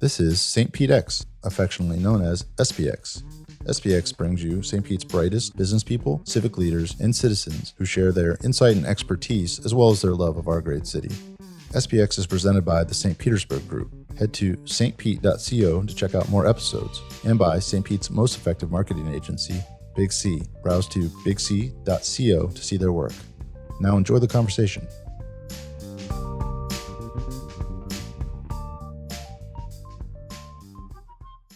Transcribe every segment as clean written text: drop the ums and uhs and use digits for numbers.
This is St. Pete X, affectionately known as SPX. SPX brings you St. Pete's brightest business people, civic leaders, and citizens who share their insight and expertise as well as their love of our great city. SPX is presented by the St. Petersburg Group. Head to stpete.co to check out more episodes, and by St. Pete's most effective marketing agency, Big C. Browse to bigc.co to see their work. Now enjoy the conversation.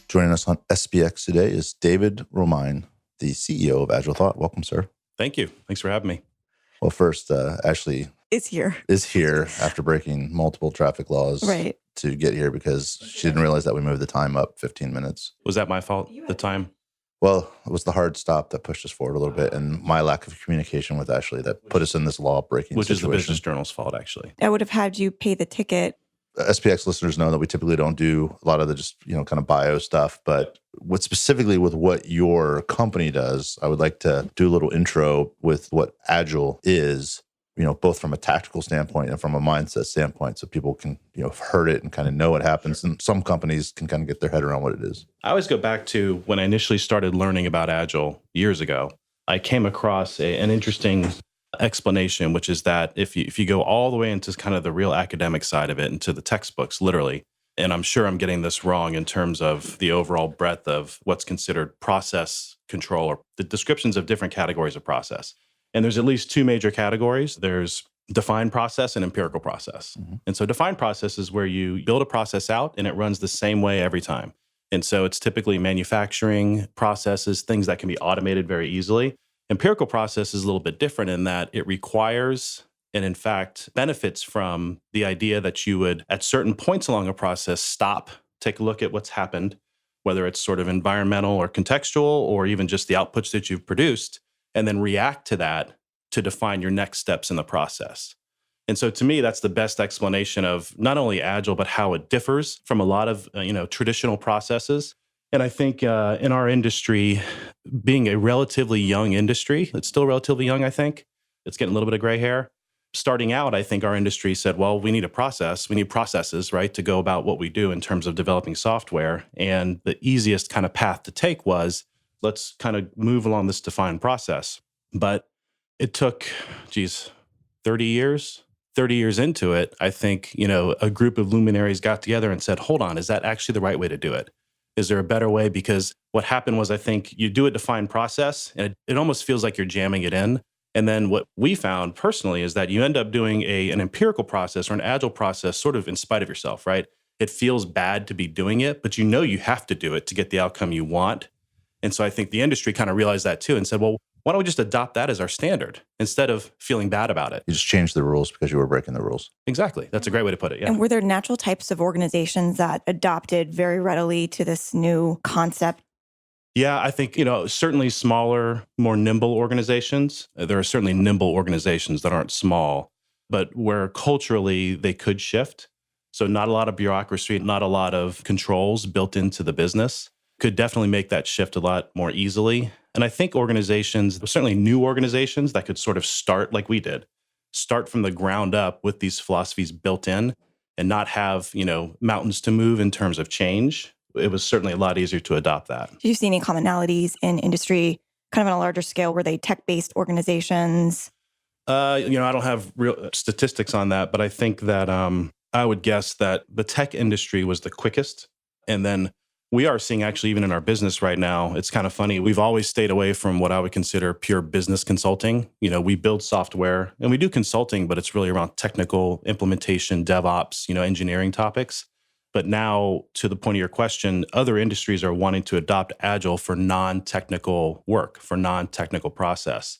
Joining us on SPX today is David Romaine, the CEO of Agile Thought. Welcome, sir. Thank you. Thanks for having me. Well, first, Ashley is here after breaking multiple traffic laws to get here because she didn't realize that we moved the time up 15 minutes. Was that my fault, the time? Well, it was the hard stop that pushed us forward a little bit and my lack of communication with Ashley that put us in this law-breaking situation. Which is the Business Journal's fault, actually. I would have had you pay the ticket. SPX listeners know that we typically don't do a lot of the just, kind of bio stuff, but specifically with what your company does, I would like to do a little intro with what Agile is, both from a tactical standpoint and from a mindset standpoint, so people can, have heard it and kind of know what happens. And some companies can kind of get their head around what it is. I always go back to when I initially started learning about Agile years ago. I came across an interesting explanation, which is that if you go all the way into kind of the real academic side of it, into the textbooks, literally, and I'm sure I'm getting this wrong in terms of the overall breadth of what's considered process control or the descriptions of different categories of process. And there's at least two major categories. There's defined process and empirical process. Mm-hmm. And so defined process is where you build a process out and it runs the same way every time. And so it's typically manufacturing processes, things that can be automated very easily. Empirical process is a little bit different in that it requires and in fact benefits from the idea that you would, at certain points along a process, stop, take a look at what's happened, whether it's sort of environmental or contextual or even just the outputs that you've produced, and then react to that to define your next steps in the process. And so to me, that's the best explanation of not only Agile, but how it differs from a lot of traditional processes. And I think in our industry, being a relatively young industry, it's still relatively young, I think. It's getting a little bit of gray hair. Starting out, I think our industry said, well, we need a process. We need processes, right, to go about what we do in terms of developing software. And the easiest kind of path to take was, let's kind of move along this defined process. But it took, 30 years? 30 years into it, I think, a group of luminaries got together and said, hold on, is that actually the right way to do it? Is there a better way? Because what happened was, I think you do a defined process and it almost feels like you're jamming it in. And then what we found personally is that you end up doing an empirical process or an Agile process sort of in spite of yourself, right? It feels bad to be doing it, but you have to do it to get the outcome you want. And so I think the industry kind of realized that too and said, well, why don't we just adopt that as our standard instead of feeling bad about it? You just changed the rules because you were breaking the rules. Exactly. That's a great way to put it. Yeah. And were there natural types of organizations that adopted very readily to this new concept? Yeah, I think, certainly smaller, more nimble organizations. There are certainly nimble organizations that aren't small, but where culturally they could shift. So not a lot of bureaucracy, not a lot of controls built into the business could definitely make that shift a lot more easily. And I think organizations, certainly new organizations that could sort of start like we did, start from the ground up with these philosophies built in and not have, mountains to move in terms of change. It was certainly a lot easier to adopt that. Do you see any commonalities in industry, kind of on a larger scale? Were they tech-based organizations? I don't have real statistics on that, but I think that I would guess that the tech industry was the quickest. And then we are seeing actually even in our business right now, it's kind of funny. We've always stayed away from what I would consider pure business consulting. We build software and we do consulting, but it's really around technical implementation, DevOps, engineering topics. But now, to the point of your question, other industries are wanting to adopt Agile for non-technical work, for non-technical process.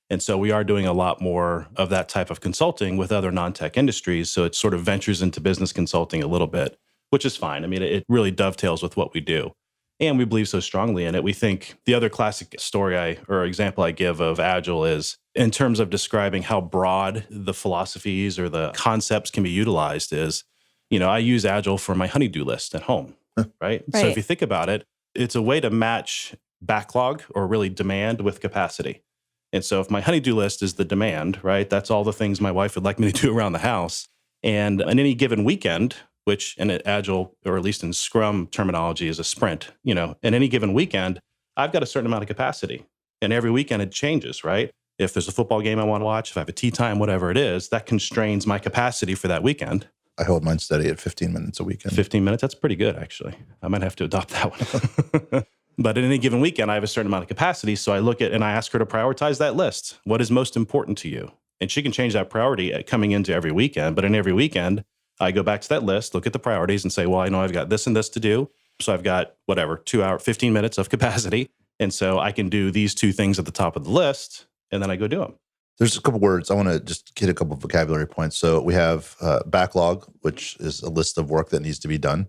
And so we are doing a lot more of that type of consulting with other non-tech industries. So it sort of ventures into business consulting a little bit, which is fine. I mean, it really dovetails with what we do. And we believe so strongly in it. We think the other classic story or example I give of Agile is in terms of describing how broad the philosophies or the concepts can be utilized is, I use Agile for my honey-do list at home, right? So if you think about it, it's a way to match backlog or really demand with capacity. And so if my honey-do list is the demand, right, that's all the things my wife would like me to do around the house. And on any given weekend, which in Agile, or at least in Scrum terminology, is a sprint. In any given weekend, I've got a certain amount of capacity. And every weekend it changes, right? If there's a football game I want to watch, if I have a tea time, whatever it is, that constrains my capacity for that weekend. I hold mine steady at 15 minutes a weekend. 15 minutes, that's pretty good, actually. I might have to adopt that one. But in any given weekend, I have a certain amount of capacity. So I look at and I ask her to prioritize that list. What is most important to you? And she can change that priority coming into every weekend. But in every weekend, I go back to that list, look at the priorities and say, well, I know I've got this and this to do. So I've got 2 hours, 15 minutes of capacity. And so I can do these 2 things at the top of the list, and then I go do them. There's a couple words. I want to just hit a couple of vocabulary points. So we have backlog, which is a list of work that needs to be done.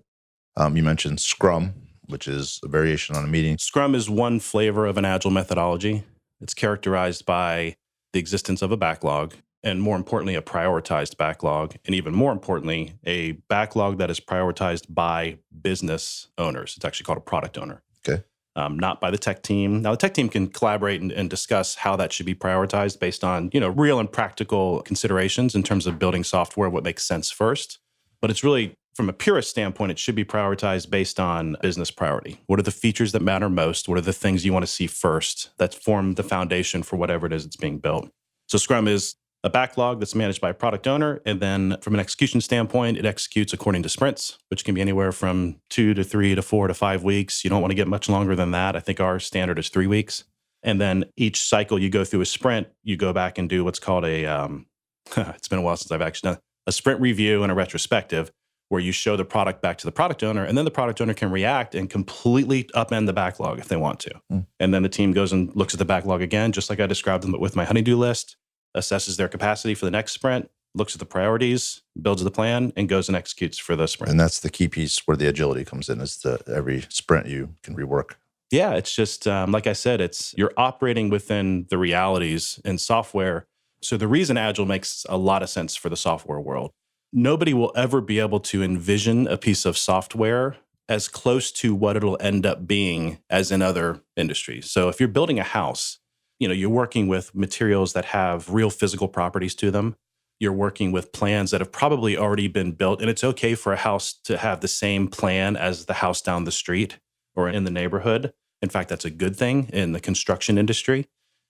You mentioned Scrum, which is a variation on a meeting. Scrum is one flavor of an Agile methodology. It's characterized by the existence of a backlog, and more importantly, a prioritized backlog. And even more importantly, a backlog that is prioritized by business owners. It's actually called a product owner. Okay. Not by the tech team. Now, the tech team can collaborate and discuss how that should be prioritized based on, real and practical considerations in terms of building software, what makes sense first. But it's really, from a purist standpoint, it should be prioritized based on business priority. What are the features that matter most? What are the things you want to see first that form the foundation for whatever it is that's being built? So Scrum is a backlog that's managed by a product owner. And then from an execution standpoint, it executes according to sprints, which can be anywhere from 2 to 3 to 4 to 5 weeks. You don't want to get much longer than that. I think our standard is 3 weeks. And then each cycle you go through a sprint, you go back and do what's called it's been a while since I've actually done a sprint review and a retrospective, where you show the product back to the product owner, and then the product owner can react and completely upend the backlog if they want to. And then the team goes and looks at the backlog again, just like I described them with my honeydew list, assesses their capacity for the next sprint, looks at the priorities, builds the plan, and goes and executes for the sprint. And that's the key piece where the agility comes in, is every sprint you can rework. Yeah, it's just, like I said, you're operating within the realities in software. So the reason Agile makes a lot of sense for the software world, nobody will ever be able to envision a piece of software as close to what it'll end up being as in other industries. So if you're building a house, you're working with materials that have real physical properties to them. You're working with plans that have probably already been built. And it's okay for a house to have the same plan as the house down the street or in the neighborhood. In fact, that's a good thing in the construction industry.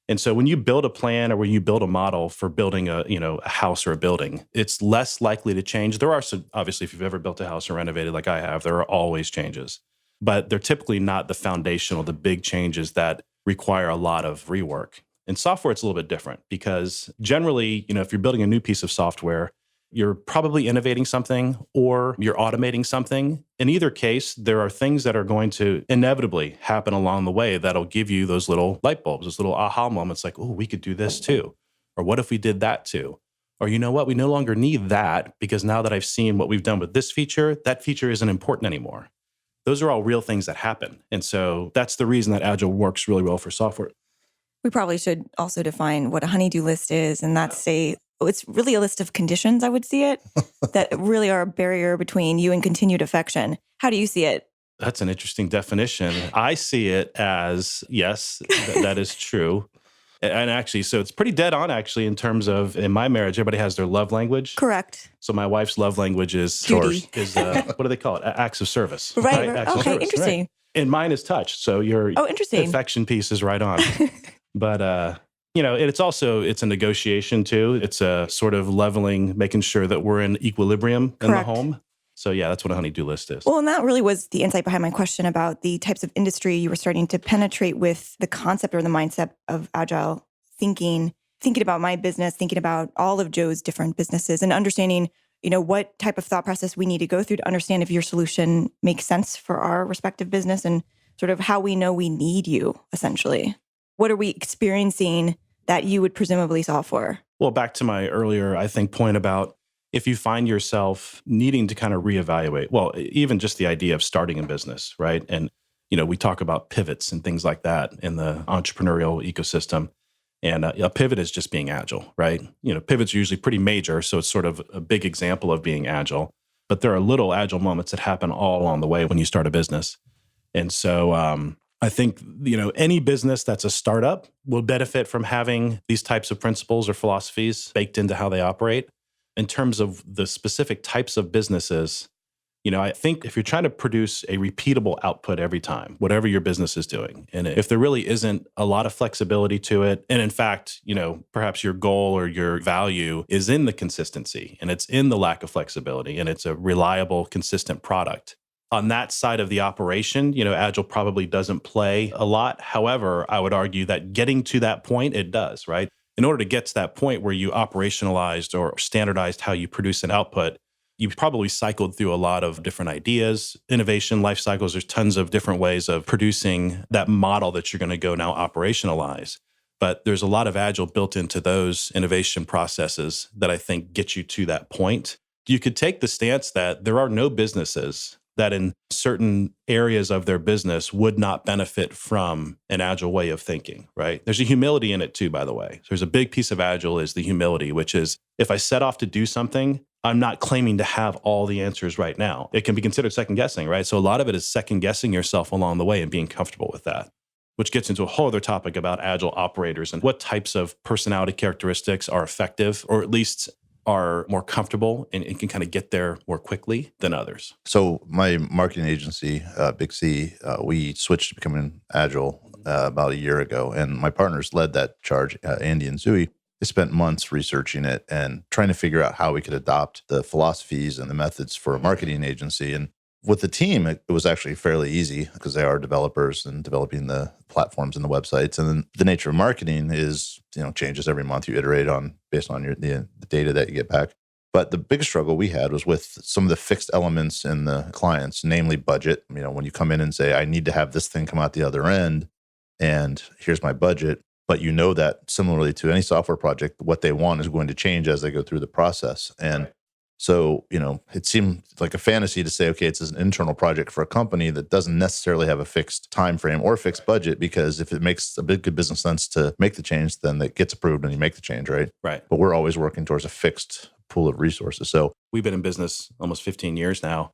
And so when you build a plan or when you build a model for building a house or a building, it's less likely to change. There are some, obviously, if you've ever built a house or renovated like I have, there are always changes. But they're typically not the foundational, the big changes that require a lot of rework. In software, it's a little bit different because generally, if you're building a new piece of software, you're probably innovating something or you're automating something. In either case, there are things that are going to inevitably happen along the way that'll give you those little light bulbs, those little aha moments like, oh, we could do this too. Or what if we did that too? Or you know what? We no longer need that because now that I've seen what we've done with this feature, that feature isn't important anymore. Those are all real things that happen. And so that's the reason that Agile works really well for software. We probably should also define what a honeydew list is. And that's it's really a list of conditions, I would see it, that really are a barrier between you and continued affection. How do you see it? That's an interesting definition. I see it as, yes, that is true. And actually, so it's pretty dead on, actually, in terms of, in my marriage, everybody has their love language. Correct. So my wife's love language is Duty. What do they call it? Acts of service. Right. Acts of Okay, service, interesting. right. And mine is touch. So your interesting. affection piece is right on. But, it's a negotiation too. It's a sort of leveling, making sure that we're in equilibrium in the home. So yeah, that's what a honeydew list is. Well, and that really was the insight behind my question about the types of industry you were starting to penetrate with the concept or the mindset of agile thinking about my business, thinking about all of Joe's different businesses and understanding, what type of thought process we need to go through to understand if your solution makes sense for our respective business and sort of how we know we need you, essentially. What are we experiencing that you would presumably solve for? Well, back to my earlier, I think, point about if you find yourself needing to kind of reevaluate, well, even just the idea of starting a business, right? And, we talk about pivots and things like that in the entrepreneurial ecosystem. And a pivot is just being agile, right? Pivots are usually pretty major, so it's sort of a big example of being agile. But there are little agile moments that happen all along the way when you start a business. And so I think, any business that's a startup will benefit from having these types of principles or philosophies baked into how they operate. In terms of the specific types of businesses, I think if you're trying to produce a repeatable output every time, whatever your business is doing, and if there really isn't a lot of flexibility to it, and in fact, perhaps your goal or your value is in the consistency and it's in the lack of flexibility and it's a reliable, consistent product. On that side of the operation, Agile probably doesn't play a lot. However, I would argue that getting to that point, it does, right? In order to get to that point where you operationalized or standardized how you produce an output, you probably cycled through a lot of different ideas, innovation, life cycles. There's tons of different ways of producing that model that you're going to go now operationalize. But there's a lot of Agile built into those innovation processes that I think get you to that point. You could take the stance that there are no businesses that in certain areas of their business would not benefit from an Agile way of thinking, right? There's a humility in it too, by the way. There's a big piece of Agile is the humility, which is if I set off to do something, I'm not claiming to have all the answers right now. It can be considered second guessing, right? So a lot of it is second guessing yourself along the way and being comfortable with that, which gets into a whole other topic about Agile operators and what types of personality characteristics are effective, or at least are more comfortable and can kind of get there more quickly than others. So my marketing agency, Big C, we switched to becoming Agile about a year ago, and my partners led that charge, Andy and Zooey. They spent months researching it and trying to figure out how we could adopt the philosophies and the methods for a marketing agency. And with the team, it was actually fairly easy because they are developers and developing the platforms and the websites. And then the nature of marketing is, changes every month. You iterate on based on the data that you get back. But the big struggle we had was with some of the fixed elements in the clients, namely budget. When you come in and say, I need to have this thing come out the other end, and here's my budget. But that similarly to any software project, what they want is going to change as they go through the process. And Right. So, it seemed like a fantasy to say, okay, it's an internal project for a company that doesn't necessarily have a fixed time frame or fixed budget, because if it makes a good business sense to make the change, then it gets approved and you make the change, right? Right. But we're always working towards a fixed pool of resources. So We've been in business almost 15 years now,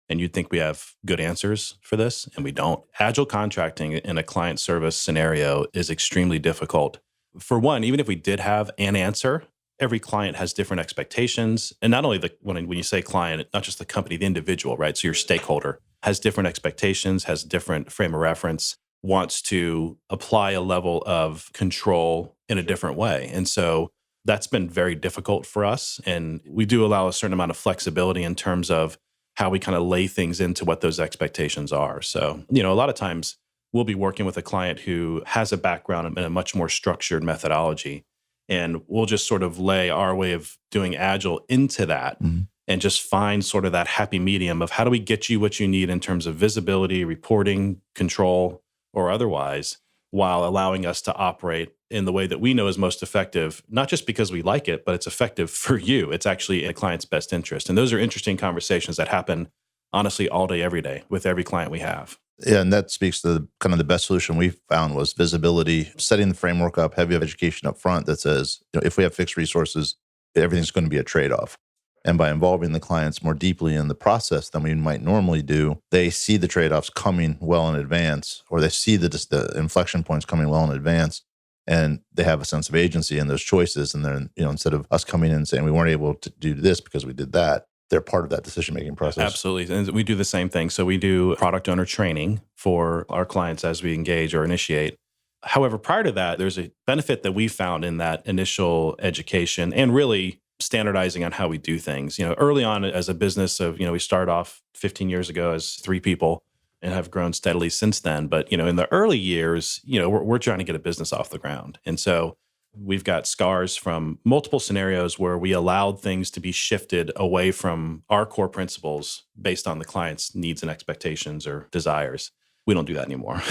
and you'd think we have good answers for this, and we don't. Agile contracting in a client service scenario is extremely difficult. For one, even if we did have an answer, every client has different expectations. And not only when you say client, not just the company, the individual, right? So your stakeholder has different expectations, has different frame of reference, wants to apply a level of control in a different way. And so that's been very difficult for us. And we do allow a certain amount of flexibility in terms of how we kind of lay things into what those expectations are. So, a lot of times we'll be working with a client who has a background in a much more structured methodology. And we'll just sort of lay our way of doing Agile into that and just find sort of that happy medium of how do we get you what you need in terms of visibility, reporting, control, or otherwise, while allowing us to operate in the way that we know is most effective, not just because we like it, but it's effective for you. It's actually in a client's best interest. And those are interesting conversations that happen, honestly, all day, every day with every client we have. Yeah, and that speaks to the best solution we found was visibility, setting the framework up, heavy education up front that says, if we have fixed resources, everything's going to be a trade-off. And by involving the clients more deeply in the process than we might normally do, they see the trade-offs coming well in advance, or they see the inflection points coming well in advance, and they have a sense of agency in those choices. And then, instead of us coming in and saying we weren't able to do this because we did that, they're part of that decision-making process. Absolutely. And we do the same thing. So we do product owner training for our clients as we engage or initiate. However, prior to that, there's a benefit that we found in that initial education and really standardizing on how we do things. Early on as a business we started off 15 years ago as 3 people and have grown steadily since then. But, in the early years, we're trying to get a business off the ground. And so we've got scars from multiple scenarios where we allowed things to be shifted away from our core principles based on the client's needs and expectations or desires. We don't do that anymore.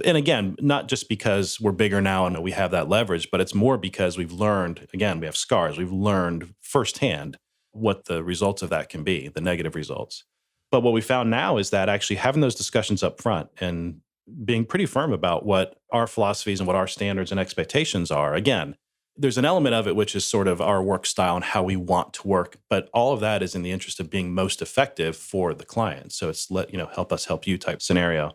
And again, not just because we're bigger now and we have that leverage, but it's more because we've learned, again, we have scars. We've learned firsthand what the results of that can be, the negative results. But what we found now is that actually having those discussions up front and being pretty firm about what our philosophies and what our standards and expectations are. Again, there's an element of it which is sort of our work style and how we want to work, but all of that is in the interest of being most effective for the client. So it's help us help you type scenario.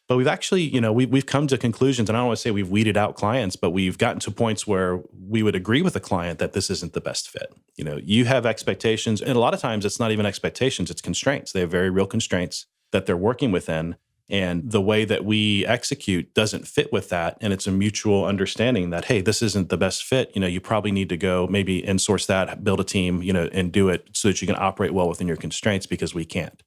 But we've actually, we've come to conclusions, and I don't want to say we've weeded out clients, but we've gotten to points where we would agree with a client that this isn't the best fit. You have expectations, and a lot of times it's not even expectations, it's constraints. They have very real constraints that they're working within, and the way that we execute doesn't fit with that. And it's a mutual understanding that, hey, this isn't the best fit. You probably need to go maybe insource that, build a team, and do it so that you can operate well within your constraints, because we can't.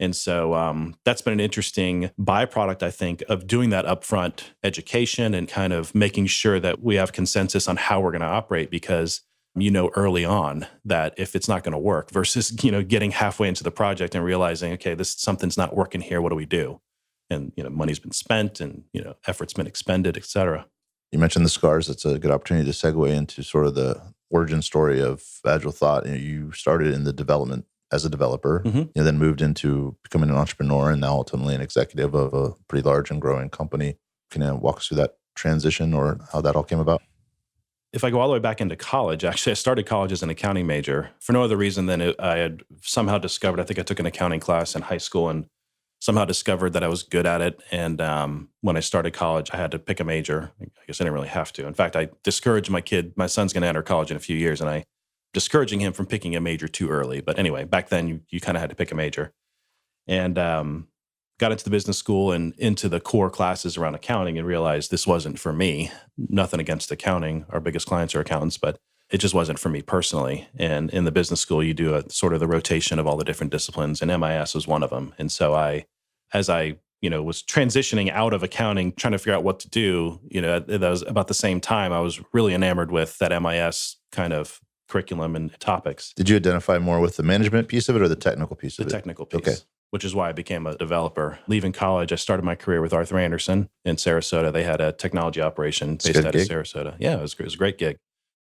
And so that's been an interesting byproduct, I think, of doing that upfront education and kind of making sure that we have consensus on how we're going to operate, because early on that if it's not going to work versus, getting halfway into the project and realizing, okay, something's not working here. What do we do? And, money's been spent and, effort's been expended, et cetera. You mentioned the scars. It's a good opportunity to segue into sort of the origin story of Agile Thought. You started in the development as a developer, then moved into becoming an entrepreneur and now ultimately an executive of a pretty large and growing company. Can you walk us through that transition or how that all came about? If I go all the way back into college, actually, I started college as an accounting major for no other reason than I had somehow discovered, I think I took an accounting class in high school and somehow discovered that I was good at it. And when I started college, I had to pick a major. I guess I didn't really have to. In fact, I discouraged my son's going to enter college in a few years, and I discouraging him from picking a major too early. But anyway, back then you kind of had to pick a major. And got into the business school and into the core classes around accounting and realized this wasn't for me. Nothing against accounting. Our biggest clients are accountants, but it just wasn't for me personally. And in the business school, you do a sort of the rotation of all the different disciplines, and MIS was one of them. And so as I was transitioning out of accounting, trying to figure out what to do, that was about the same time I was really enamored with that MIS kind of curriculum and topics. Did you identify more with the management piece of it or the technical piece of it? The technical piece. Okay. Which is why I became a developer. Leaving college, I started my career with Arthur Andersen in Sarasota. They had a technology operation based out of Sarasota. Yeah, it was a great gig.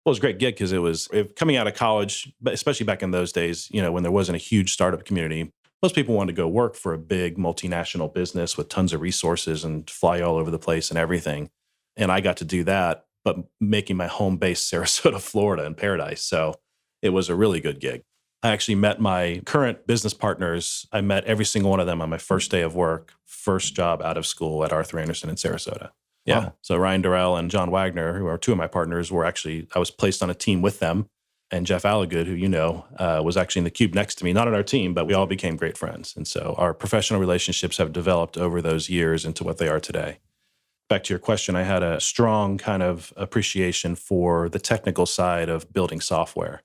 Well, it was a great gig because it was coming out of college, but especially back in those days, when there wasn't a huge startup community, most people wanted to go work for a big multinational business with tons of resources and fly all over the place and everything. And I got to do that, but making my home base Sarasota, Florida in paradise. So it was a really good gig. I actually met my current business partners. I met every single one of them on my first day of work, first job out of school at Arthur Andersen in Sarasota. Yeah. Wow. So Ryan Durrell and John Wagner, who are two of my partners, I was placed on a team with them. And Jeff Allagood, who was actually in the cube next to me, not on our team, but we all became great friends. And so our professional relationships have developed over those years into what they are today. Back to your question, I had a strong kind of appreciation for the technical side of building software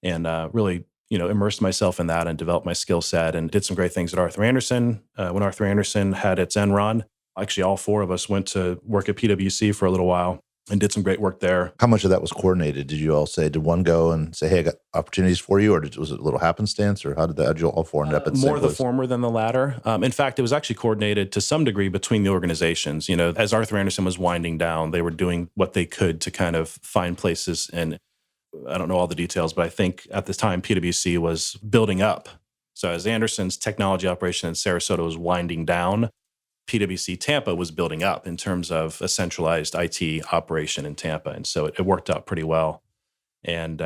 and really, immersed myself in that and developed my skill set and did some great things at Arthur Andersen. When Arthur Andersen had its Enron, actually all four of us went to work at PwC for a little while and did some great work there. How much of that was coordinated? Did you all say, did one go and say, hey, I got opportunities for you? Or was it a little happenstance? Or how did you all four end up at the same place? More the former than the latter. In fact, it was actually coordinated to some degree between the organizations. As Arthur Andersen was winding down, they were doing what they could to kind of find places. And I don't know all the details, but I think at this time, PwC was building up. So as Andersen's technology operation in Sarasota was winding down, PwC Tampa was building up in terms of a centralized IT operation in Tampa. And so it worked out pretty well and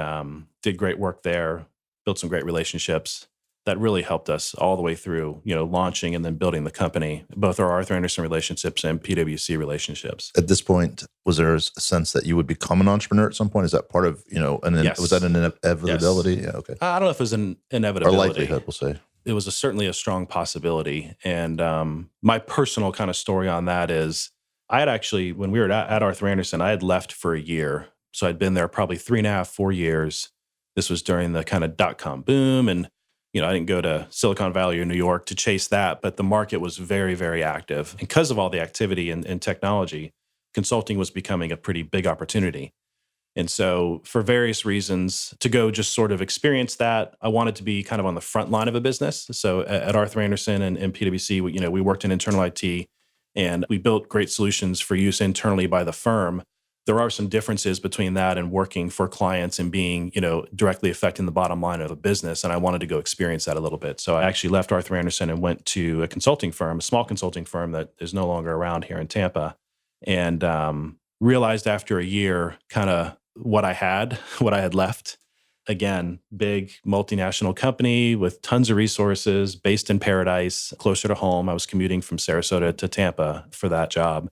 did great work there, built some great relationships that really helped us all the way through, launching and then building the company, both our Arthur Andersen relationships and PwC relationships. At this point, was there a sense that you would become an entrepreneur at some point? Is that part of, Yes. Was that an inevitability? Yes. Yeah, okay. I don't know if it was an inevitability. Or likelihood, we'll say. It was certainly a strong possibility. And my personal kind of story on that is I had actually, when we were at Arthur Andersen, I had left for a year. So I'd been there probably 3.5, 4 years. This was during the kind of dot-com boom. And, I didn't go to Silicon Valley or New York to chase that, but the market was very, very active. And because of all the activity in technology, consulting was becoming a pretty big opportunity. And so for various reasons, to go just sort of experience that, I wanted to be kind of on the front line of a business. So at Arthur Andersen and PwC, we worked in internal IT and we built great solutions for use internally by the firm. There are some differences between that and working for clients and being, directly affecting the bottom line of a business. And I wanted to go experience that a little bit. So I actually left Arthur Andersen and went to a consulting firm, a small consulting firm that is no longer around here in Tampa. And realized after a year kind of what I had left. Again, big multinational company with tons of resources, based in Paradise, closer to home. I was commuting from Sarasota to Tampa for that job.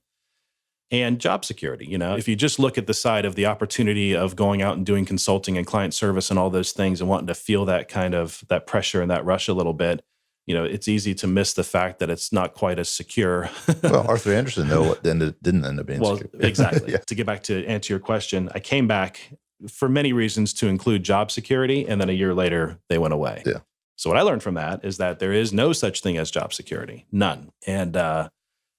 And job security, if you just look at the side of the opportunity of going out and doing consulting and client service and all those things and wanting to feel that pressure and that rush a little bit, it's easy to miss the fact that it's not quite as secure. Well, Arthur Andersen, though, didn't end up being secure. Exactly. Yeah. To get back to answer your question, I came back for many reasons to include job security, and then a year later, they went away. Yeah. So what I learned from that is that there is no such thing as job security, none. And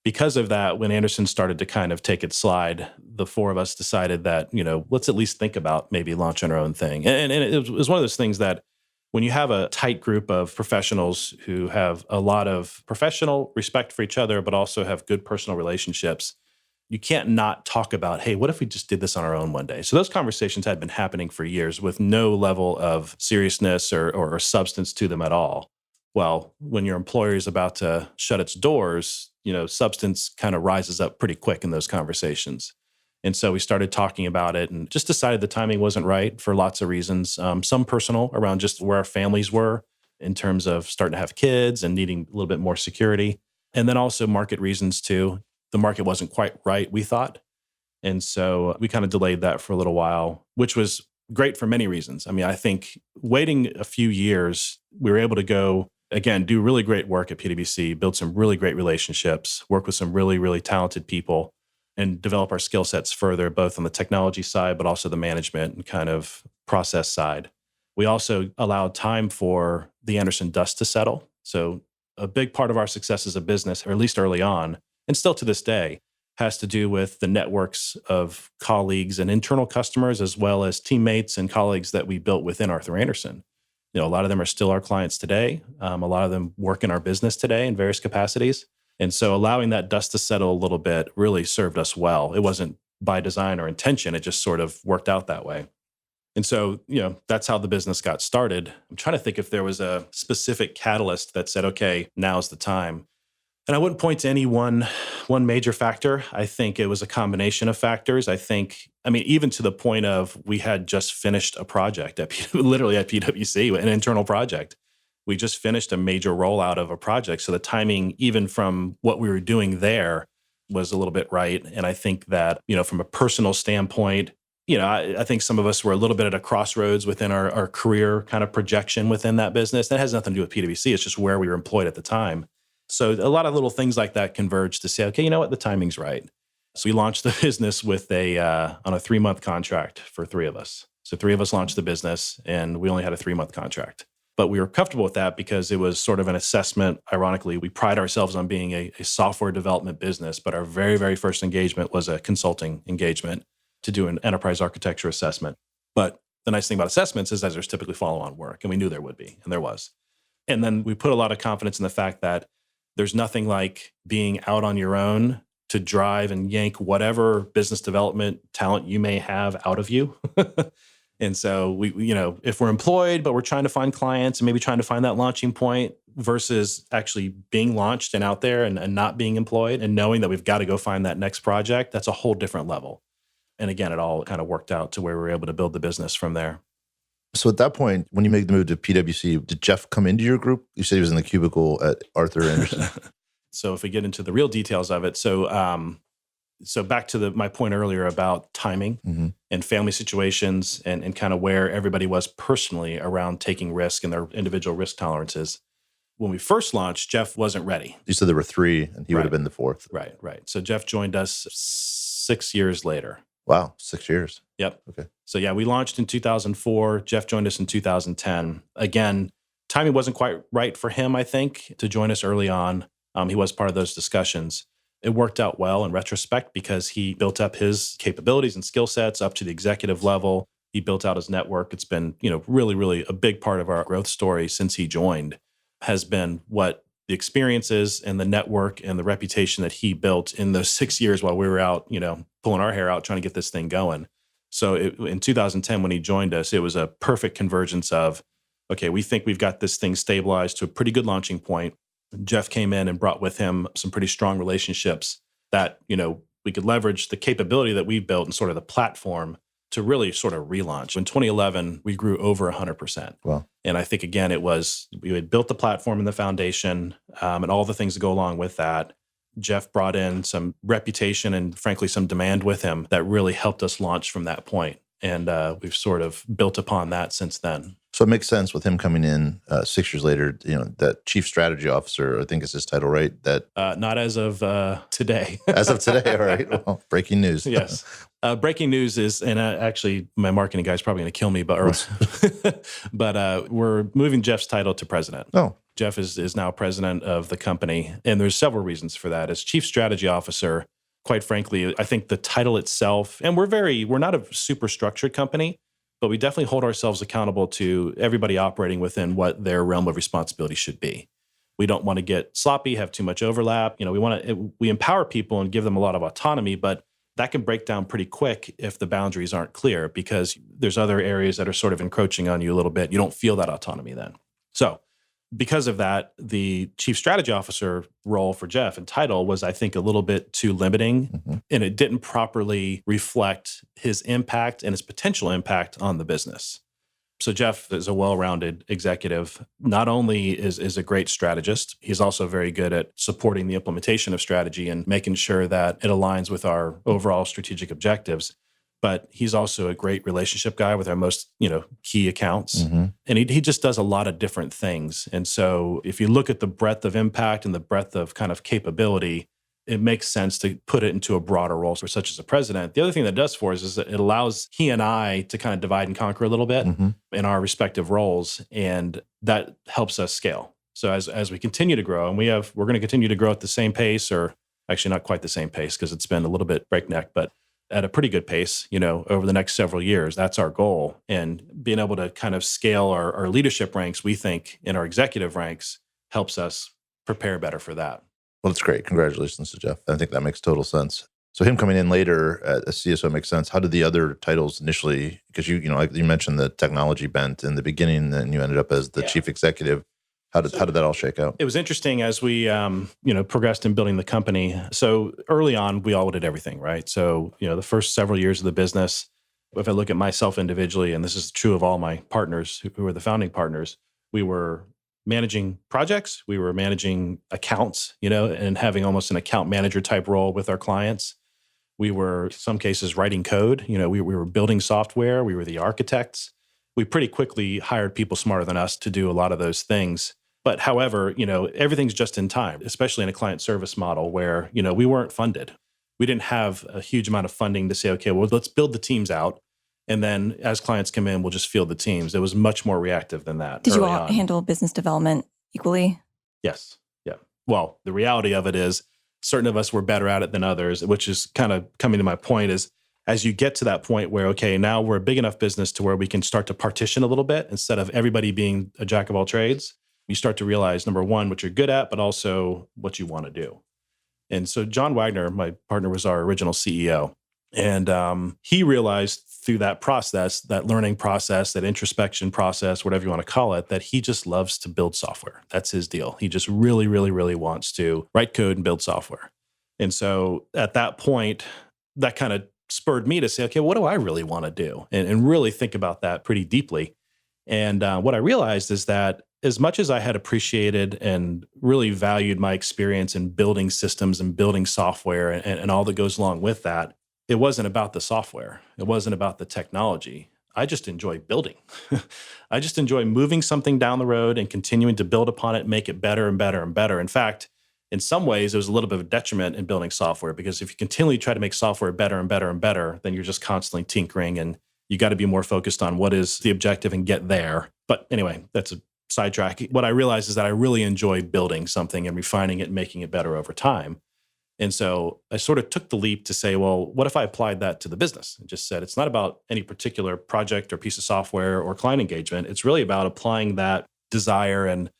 because of that, when Anderson started to kind of take its slide, the four of us decided that, let's at least think about maybe launching our own thing. And it was one of those things that when you have a tight group of professionals who have a lot of professional respect for each other, but also have good personal relationships, you can't not talk about, hey, what if we just did this on our own one day? So those conversations had been happening for years with no level of seriousness or substance to them at all. Well, when your employer is about to shut its doors, substance kind of rises up pretty quick in those conversations. And so we started talking about it and just decided the timing wasn't right for lots of reasons. Some personal around just where our families were in terms of starting to have kids and needing a little bit more security. And then also market reasons too. The market wasn't quite right, we thought. And so we kind of delayed that for a little while, which was great for many reasons. I mean, I think waiting a few years, we were able to go, again, do really great work at PwC, build some really great relationships, work with some really, really talented people, and develop our skill sets further, both on the technology side, but also the management and kind of process side. We also allowed time for the Anderson dust to settle. So a big part of our success as a business, or at least early on, and still to this day, has to do with the networks of colleagues and internal customers, as well as teammates and colleagues that we built within Arthur Andersen. A lot of them are still our clients today. A lot of them work in our business today in various capacities. And so allowing that dust to settle a little bit really served us well. It wasn't by design or intention. It just sort of worked out that way. And so, that's how the business got started. I'm trying to think if there was a specific catalyst that said, okay, now's the time. And I wouldn't point to any one major factor. I think it was a combination of factors. Even to the point of we had just finished a project literally at PwC, an internal project. We just finished a major rollout of a project. So the timing, even from what we were doing there, was a little bit right. And I think that, from a personal standpoint, I think some of us were a little bit at a crossroads within our career kind of projection within that business. That has nothing to do with PwC. It's just where we were employed at the time. So a lot of little things like that converged to say, okay, you know what, the timing's right. So we launched the business with on a 3-month contract for 3 of us. So 3 of us launched the business and we only had a 3-month contract. But we were comfortable with that because it was sort of an assessment. Ironically, we pride ourselves on being a software development business, but our very, very first engagement was a consulting engagement to do an enterprise architecture assessment. But the nice thing about assessments is that there's typically follow-on work, and we knew there would be, and there was. And then we put a lot of confidence in the fact that there's nothing like being out on your own to drive and yank whatever business development talent you may have out of you. And so we, if we're employed, but we're trying to find clients and maybe trying to find that launching point versus actually being launched and out there and not being employed and knowing that we've got to go find that next project, that's a whole different level. And again, it all kind of worked out to where we were able to build the business from there. So at that point, when you make the move to PwC, did Jeff come into your group? You said he was in the cubicle at Arthur Andersen. So if we get into the real details of it, so back to my point earlier about timing and family situations and kind of where everybody was personally around taking risk and their individual risk tolerances. When we first launched, Jeff wasn't ready. You said there were 3 and he would have been the 4th. Right. So Jeff joined us 6 years later. Wow, 6 years. Yep. Okay. So yeah, we launched in 2004. Jeff joined us in 2010. Again, timing wasn't quite right for him, I think, to join us early on. He was part of those discussions. It worked out well in retrospect because he built up his capabilities and skill sets up to the executive level. He built out his network. It's been, really, really a big part of our growth story since he joined has been what the experiences and the network and the reputation that he built in those 6 years while we were out, pulling our hair out, trying to get this thing going. So in 2010, when he joined us, it was a perfect convergence of, okay, we think we've got this thing stabilized to a pretty good launching point. Jeff came in and brought with him some pretty strong relationships that, we could leverage the capability that we've built and sort of the platform to really sort of relaunch. In 2011, we grew over 100%. Wow. And I think, again, it was, we had built the platform and the foundation and all the things that go along with that. Jeff brought in some reputation and frankly, some demand with him that really helped us launch from that point. And we've sort of built upon that since then. So it makes sense with him coming in 6 years later, that chief strategy officer, I think is his title, right? That Not as of today. As of today, all right. Well, breaking news. Yes. Breaking news is, and actually my marketing guy's probably going to kill me, but we're moving Jeff's title to president. Oh. Jeff is now president of the company. And there's several reasons for that. As chief strategy officer, quite frankly, I think the title itself, and we're not a super structured company, but we definitely hold ourselves accountable to everybody operating within what their realm of responsibility should be. We don't want to get sloppy, have too much overlap. We empower people and give them a lot of autonomy, but that can break down pretty quick if the boundaries aren't clear because there's other areas that are sort of encroaching on you a little bit. You don't feel that autonomy then. So because of that, the chief strategy officer role for Jeff and title was, I think, a little bit too limiting, and it didn't properly reflect his impact and his potential impact on the business. So Jeff is a well-rounded executive. Not only is a great strategist, he's also very good at supporting the implementation of strategy and making sure that it aligns with our overall strategic objectives. But he's also a great relationship guy with our most, key accounts. And he just does a lot of different things. And so if you look at the breadth of impact and the breadth of kind of capability, it makes sense to put it into a broader role, such as a president. The other thing that does for us is that it allows he and I to kind of divide and conquer a little bit in our respective roles, and that helps us scale. So as we continue to grow, and we're going to continue to grow at the same pace, or actually not quite the same pace because it's been a little bit breakneck, but at a pretty good pace, over the next several years. That's our goal. And being able to kind of scale our leadership ranks, we think, in our executive ranks helps us prepare better for that. Well, that's great. Congratulations to Jeff. I think that makes total sense. So him coming in later as CSO makes sense. How did the other titles initially, because you mentioned the technology bent in the beginning, and then you ended up as the chief executive. How did that all shake out? It was interesting as we, progressed in building the company. So early on, we all did everything, right? So, the first several years of the business, if I look at myself individually, and this is true of all my partners who were the founding partners, we were managing projects, we were managing accounts, and having almost an account manager type role with our clients. We were, in some cases, writing code. We were building software. We were the architects. We pretty quickly hired people smarter than us to do a lot of those things. But however, everything's just in time, especially in a client service model where, we weren't funded. We didn't have a huge amount of funding to say, okay, well, let's build the teams out. And then as clients come in, we'll just field the teams. It was much more reactive than that. Did you all handle business development equally? Yes. Yeah. Well, the reality of it is certain of us were better at it than others, which is kind of coming to my point is as you get to that point where, okay, now we're a big enough business to where we can start to partition a little bit instead of everybody being a jack of all trades. You start to realize, number one, what you're good at, but also what you want to do. And so John Wagner, my partner, was our original CEO. And he realized through that process, that learning process, that introspection process, whatever you want to call it, that he just loves to build software. That's his deal. He just really, really, really wants to write code and build software. And so at that point, that kind of spurred me to say, okay, what do I really want to do? And really think about that pretty deeply. And what I realized is that as much as I had appreciated and really valued my experience in building systems and building software and all that goes along with that, it wasn't about the software. It wasn't about the technology. I just enjoy building. I just enjoy moving something down the road and continuing to build upon it, make it better and better and better. In fact, in some ways, it was a little bit of a detriment in building software because if you continually try to make software better and better and better, then you're just constantly tinkering and you got to be more focused on what is the objective and get there. But anyway, that's a sidetrack. What I realized is that I really enjoy building something and refining it and making it better over time. And so I sort of took the leap to say, well, what if I applied that to the business? And just said, it's not about any particular project or piece of software or client engagement. It's really about applying that desire, and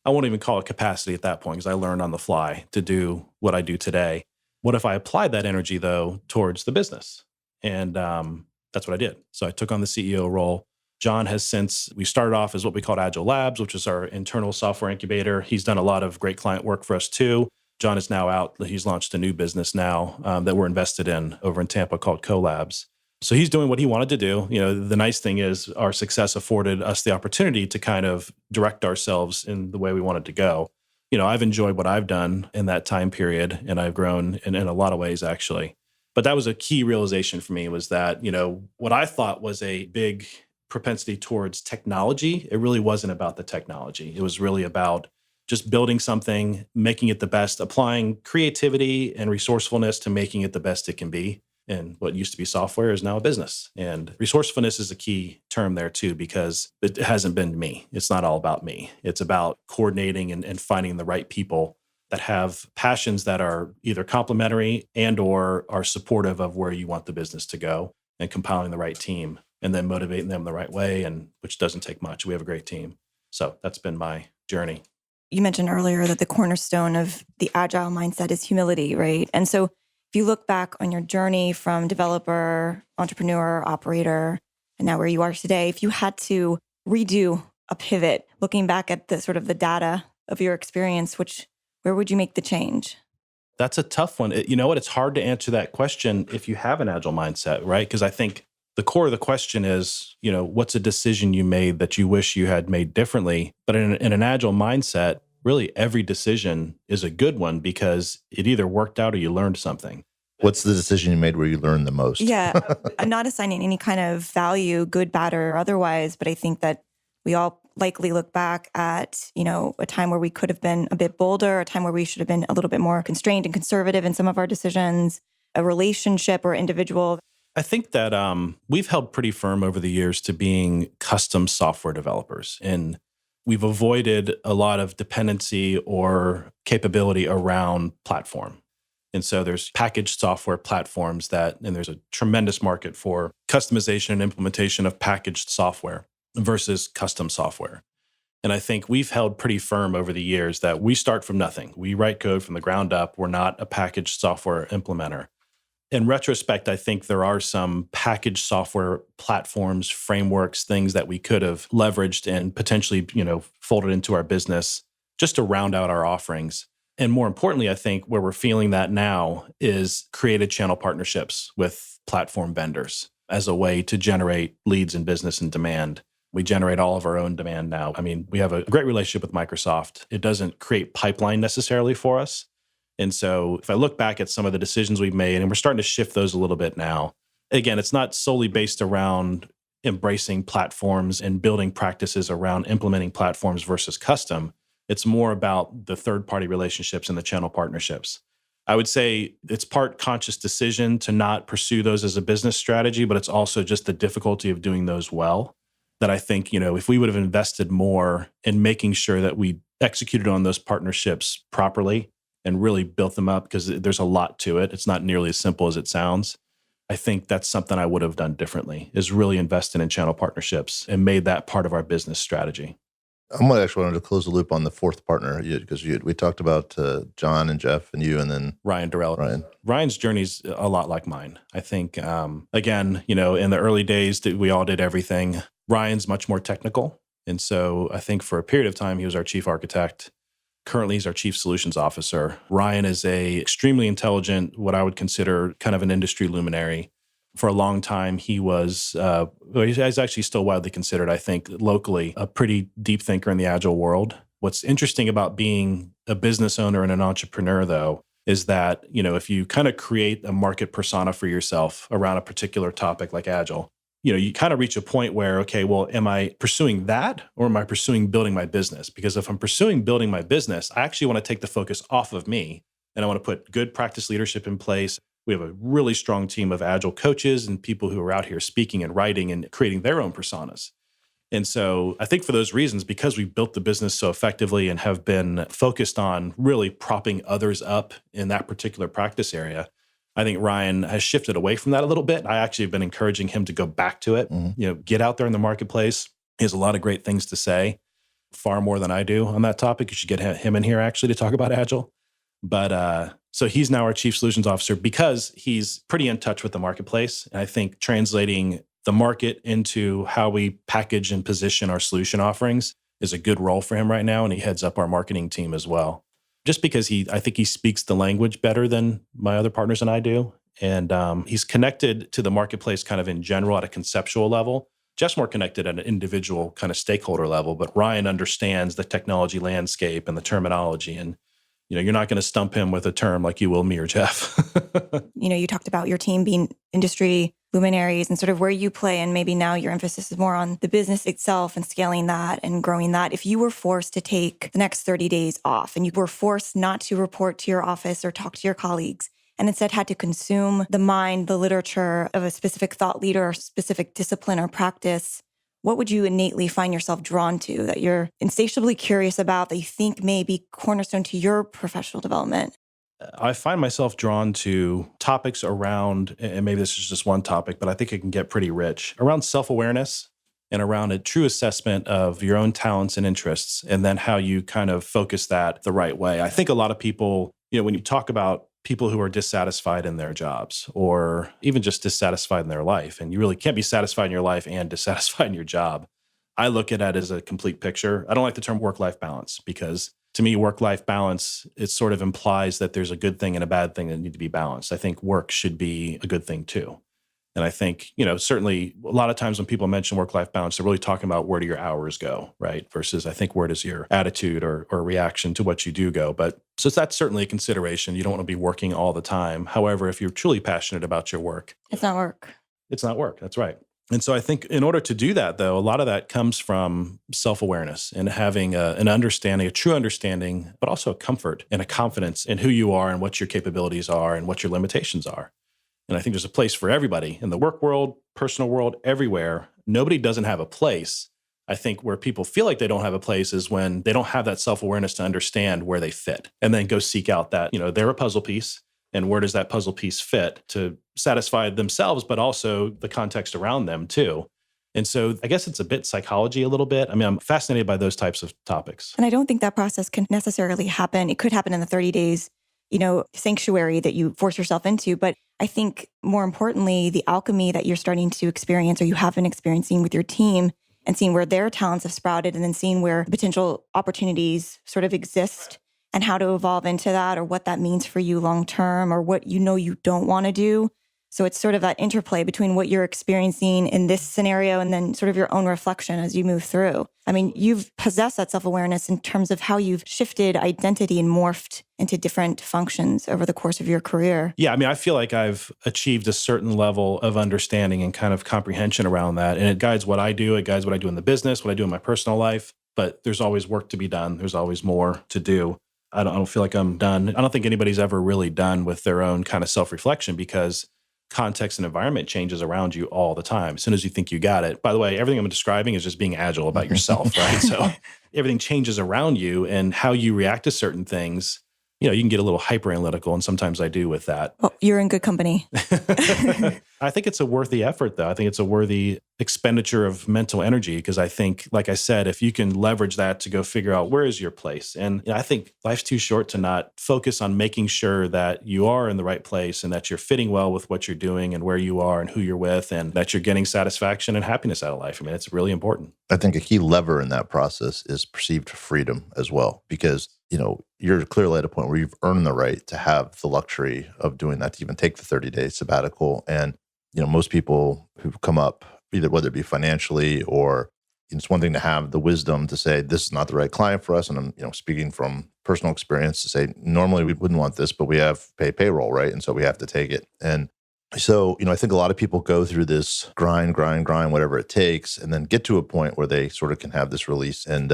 I won't even call it capacity at that point because I learned on the fly to do what I do today. What if I applied that energy, though, towards the business? And that's what I did. So I took on the CEO role. John has since, we started off as what we called Agile Labs, which is our internal software incubator. He's done a lot of great client work for us too. John is now out. He's launched a new business now that we're invested in over in Tampa called CoLabs. So he's doing what he wanted to do. The nice thing is our success afforded us the opportunity to kind of direct ourselves in the way we wanted to go. I've enjoyed what I've done in that time period, and I've grown in a lot of ways, actually. But that was a key realization for me, was that, what I thought was a big propensity towards technology, it really wasn't about the technology. It was really about just building something, making it the best, applying creativity and resourcefulness to making it the best it can be. And what used to be software is now a business. And resourcefulness is a key term there too, because it hasn't been me. It's not all about me. It's about coordinating and finding the right people that have passions that are either complementary and or are supportive of where you want the business to go, and compiling the right team and then motivating them the right way, and which doesn't take much. We have a great team. So that's been my journey. You mentioned earlier that the cornerstone of the agile mindset is humility, right? And so if you look back on your journey from developer, entrepreneur, operator, and now where you are today, if you had to redo a pivot, looking back at the sort of the data of your experience, where would you make the change? That's a tough one. You know what? It's hard to answer that question if you have an agile mindset, right? Because I think the core of the question is, what's a decision you made that you wish you had made differently? But in an agile mindset, really every decision is a good one because it either worked out or you learned something. What's the decision you made where you learned the most? Yeah, I'm not assigning any kind of value, good, bad, or otherwise, but I think that we all likely look back at, a time where we could have been a bit bolder, a time where we should have been a little bit more constrained and conservative in some of our decisions, a relationship or individual. I think that we've held pretty firm over the years to being custom software developers. And we've avoided a lot of dependency or capability around platform. And so there's packaged software platforms and there's a tremendous market for customization and implementation of packaged software versus custom software. And I think we've held pretty firm over the years that we start from nothing. We write code from the ground up. We're not a packaged software implementer. In retrospect, I think there are some packaged software platforms, frameworks, things that we could have leveraged and potentially, folded into our business just to round out our offerings. And more importantly, I think where we're feeling that now is created channel partnerships with platform vendors as a way to generate leads in business and demand. We generate all of our own demand now. I mean, we have a great relationship with Microsoft. It doesn't create pipeline necessarily for us. And so if I look back at some of the decisions we've made, and we're starting to shift those a little bit now, again, it's not solely based around embracing platforms and building practices around implementing platforms versus custom. It's more about the third-party relationships and the channel partnerships. I would say it's part conscious decision to not pursue those as a business strategy, but it's also just the difficulty of doing those well. That I think, if we would have invested more in making sure that we executed on those partnerships properly and really built them up, because there's a lot to it. It's not nearly as simple as it sounds. I think that's something I would have done differently, is really invested in channel partnerships and made that part of our business strategy. I'm actually wanted to close the loop on the fourth partner, because we talked about John and Jeff and you, and then Ryan Durrell. Ryan. Ryan's journey's a lot like mine. I think, again, in the early days that we all did everything, Ryan's much more technical. And so I think for a period of time, he was our chief architect. Currently, he's our chief solutions officer. Ryan is a extremely intelligent, what I would consider kind of an industry luminary. For a long time, he was, he's actually still widely considered, I think, locally, a pretty deep thinker in the agile world. What's interesting about being a business owner and an entrepreneur, though, is that, if you kind of create a market persona for yourself around a particular topic like agile, you kind of reach a point where, okay, well, am I pursuing that or am I pursuing building my business? Because if I'm pursuing building my business, I actually want to take the focus off of me, and I want to put good practice leadership in place. We have a really strong team of agile coaches and people who are out here speaking and writing and creating their own personas. And so I think for those reasons, because we built the business so effectively and have been focused on really propping others up in that particular practice area, I think Ryan has shifted away from that a little bit. I actually have been encouraging him to go back to it, get out there in the marketplace. He has a lot of great things to say, far more than I do on that topic. You should get him in here actually to talk about agile. But so he's now our chief solutions officer because he's pretty in touch with the marketplace. And I think translating the market into how we package and position our solution offerings is a good role for him right now. And he heads up our marketing team as well. Just because I think he speaks the language better than my other partners and I do. And he's connected to the marketplace kind of in general at a conceptual level. Jeff's more connected at an individual kind of stakeholder level, but Ryan understands the technology landscape and the terminology. And, you're not going to stump him with a term like you will me or Jeff. You talked about your team being industry luminaries and sort of where you play. And maybe now your emphasis is more on the business itself and scaling that and growing that. If you were forced to take the next 30 days off and you were forced not to report to your office or talk to your colleagues, and instead had to consume the mind, the literature of a specific thought leader or specific discipline or practice, what would you innately find yourself drawn to that you're insatiably curious about, that you think may be cornerstone to your professional development? I find myself drawn to topics around, and maybe this is just one topic, but I think it can get pretty rich, around self-awareness and around a true assessment of your own talents and interests, and then how you kind of focus that the right way. I think a lot of people, when you talk about people who are dissatisfied in their jobs or even just dissatisfied in their life, and you really can't be satisfied in your life and dissatisfied in your job, I look at it as a complete picture. I don't like the term work-life balance because to me, work-life balance, it sort of implies that there's a good thing and a bad thing that need to be balanced. I think work should be a good thing too. And I think, certainly a lot of times when people mention work-life balance, they're really talking about where do your hours go, right? Versus I think where does your attitude or reaction to what you do go. But so that's certainly a consideration. You don't want to be working all the time. However, if you're truly passionate about your work. It's not work. It's not work. That's right. And so I think in order to do that, though, a lot of that comes from self-awareness and having an understanding, a true understanding, but also a comfort and a confidence in who you are and what your capabilities are and what your limitations are. And I think there's a place for everybody in the work world, personal world, everywhere. Nobody doesn't have a place. I think where people feel like they don't have a place is when they don't have that self-awareness to understand where they fit and then go seek out that, they're a puzzle piece. And where does that puzzle piece fit to satisfy themselves, but also the context around them too? And so I guess it's a bit psychology a little bit. I mean, I'm fascinated by those types of topics. And I don't think that process can necessarily happen. It could happen in the 30 days, sanctuary that you force yourself into. But I think more importantly, the alchemy that you're starting to experience or you have been experiencing with your team and seeing where their talents have sprouted and then seeing where potential opportunities sort of exist and how to evolve into that or what that means for you long term or what you don't want to do. So it's sort of that interplay between what you're experiencing in this scenario and then sort of your own reflection as you move through. I mean, you've possessed that self-awareness in terms of how you've shifted identity and morphed into different functions over the course of your career. Yeah, I mean, I feel like I've achieved a certain level of understanding and kind of comprehension around that. And it guides what I do. It guides what I do in the business, what I do in my personal life. But there's always work to be done. There's always more to do. I don't feel like I'm done. I don't think anybody's ever really done with their own kind of self-reflection because context and environment changes around you all the time. As soon as you think you got it. By the way, everything I'm describing is just being agile about yourself, right? So everything changes around you and how you react to certain things. You can get a little hyper analytical, and sometimes I do with that. Well, you're in good company. I think it's a worthy effort, though. I think it's a worthy expenditure of mental energy because I think, like I said, if you can leverage that to go figure out where is your place. And I think life's too short to not focus on making sure that you are in the right place and that you're fitting well with what you're doing and where you are and who you're with and that you're getting satisfaction and happiness out of life. I mean, it's really important. I think a key lever in that process is perceived freedom as well, because you're clearly at a point where you've earned the right to have the luxury of doing that, to even take the 30-day sabbatical. And, most people who've come up, either whether it be financially or it's one thing to have the wisdom to say, this is not the right client for us. And I'm, speaking from personal experience to say, normally we wouldn't want this, but we have payroll, right? And so we have to take it. And so, I think a lot of people go through this grind, whatever it takes, and then get to a point where they sort of can have this release. And,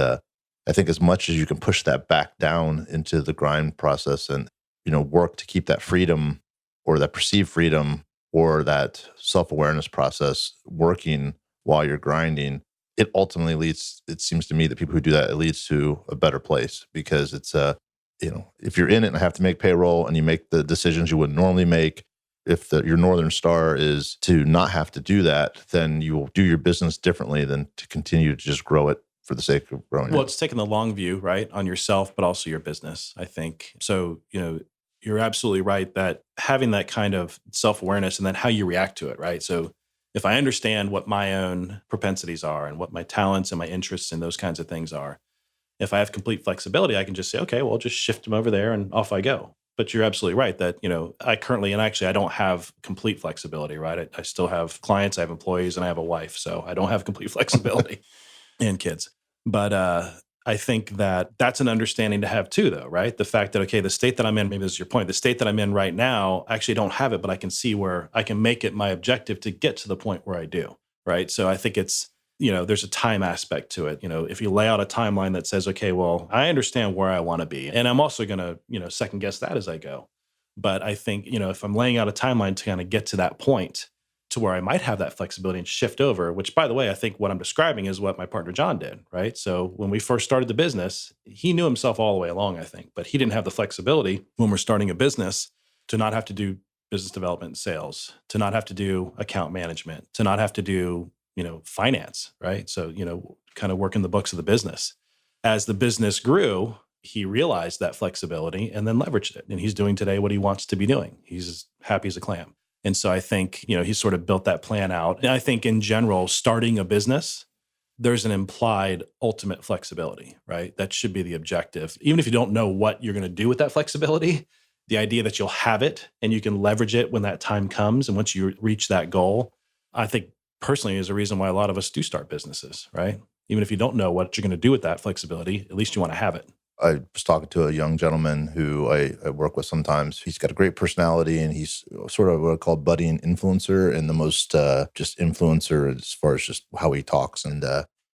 I think as much as you can push that back down into the grind process and, work to keep that freedom or that perceived freedom or that self-awareness process working while you're grinding, it ultimately leads, it seems to me that people who do that, it leads to a better place because it's, if you're in it and have to make payroll and you make the decisions you wouldn't normally make, if your Northern Star is to not have to do that, then you will do your business differently than to continue to just grow it for the sake of growing. Well, it's taking the long view, right, on yourself, but also your business, I think. So, you're absolutely right that having that kind of self-awareness and then how you react to it, right? So if I understand what my own propensities are and what my talents and my interests and those kinds of things are, if I have complete flexibility, I can just say, okay, well, I'll just shift them over there and off I go. But you're absolutely right that, I currently, and actually I don't have complete flexibility, right? I still have clients, I have employees, and I have a wife. So I don't have complete flexibility and kids. But I think that that's an understanding to have too, though, right? The fact that, okay, the state that I'm in, maybe this is your point, the state that I'm in right now, I actually don't have it, but I can see where I can make it my objective to get to the point where I do, right? So I think it's, there's a time aspect to it. If you lay out a timeline that says, okay, well, I understand where I want to be, and I'm also going to, second guess that as I go. But I think, if I'm laying out a timeline to kind of get to that point, to where I might have that flexibility and shift over, which, by the way, I think what I'm describing is what my partner John did, right? So when we first started the business, he knew himself all the way along, I think, but he didn't have the flexibility when we're starting a business to not have to do business development and sales, to not have to do account management, to not have to do, finance, right? So, kind of working the books of the business. As the business grew, he realized that flexibility and then leveraged it. And he's doing today what he wants to be doing. He's as happy as a clam. And so I think, he's sort of built that plan out. And I think in general, starting a business, there's an implied ultimate flexibility, right? That should be the objective. Even if you don't know what you're going to do with that flexibility, the idea that you'll have it and you can leverage it when that time comes. And once you reach that goal, I think personally is a reason why a lot of us do start businesses, right? Even if you don't know what you're going to do with that flexibility, at least you want to have it. I was talking to a young gentleman who I work with sometimes. He's got a great personality, and he's sort of what I call budding influencer, and the most just influencer as far as just how he talks and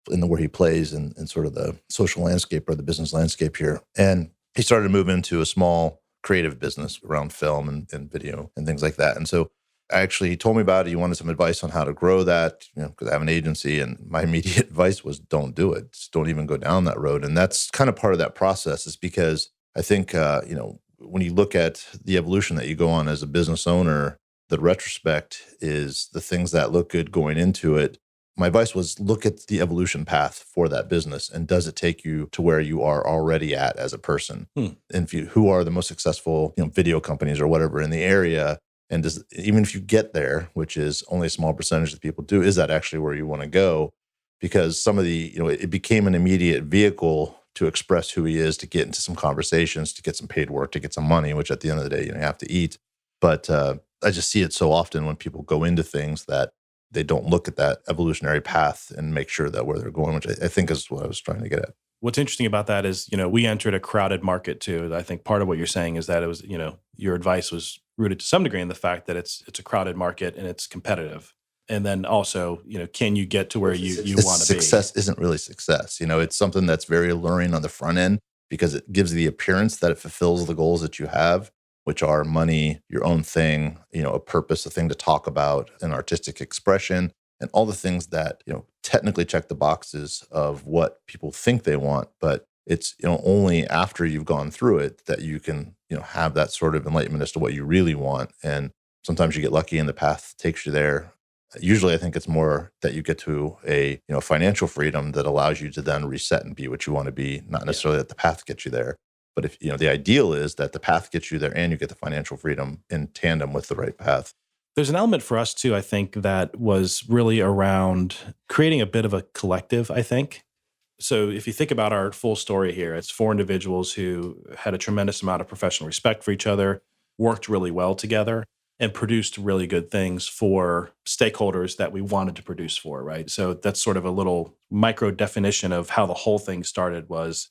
in the where he plays and sort of the social landscape or the business landscape here. And he started to move into a small creative business around film and video and things like that. And so actually, he told me about it. He wanted some advice on how to grow that, because I have an agency, and my immediate advice was don't do it. Just don't even go down that road. And that's kind of part of that process, is because I think, when you look at the evolution that you go on as a business owner, the retrospect is the things that look good going into it. My advice was look at the evolution path for that business, and does it take you to where you are already at as a person? And who are the most successful, video companies or whatever in the area? And even if you get there, which is only a small percentage of people do, is that actually where you want to go? Because some of the, it became an immediate vehicle to express who he is, to get into some conversations, to get some paid work, to get some money, which at the end of the day, you have to eat. But I just see it so often when people go into things that they don't look at that evolutionary path and make sure that where they're going, which I think is what I was trying to get at. What's interesting about that is, we entered a crowded market too. I think part of what you're saying is that it was, your advice was rooted to some degree in the fact that it's a crowded market and it's competitive. And then also, can you get to where you want to be? Success isn't really success. It's something that's very alluring on the front end because it gives the appearance that it fulfills the goals that you have, which are money, your own thing, a purpose, a thing to talk about, an artistic expression, and all the things that, technically check the boxes of what people think they want. But it's, only after you've gone through it that you can, have that sort of enlightenment as to what you really want. And sometimes you get lucky and the path takes you there. Usually I think it's more that you get to a, financial freedom that allows you to then reset and be what you want to be, not necessarily that the path gets you there. But if, the ideal is that the path gets you there and you get the financial freedom in tandem with the right path. There's an element for us too, I think, that was really around creating a bit of a collective, I think. So if you think about our full story here, it's 4 individuals who had a tremendous amount of professional respect for each other, worked really well together, and produced really good things for stakeholders that we wanted to produce for, right? So that's sort of a little micro definition of how the whole thing started was,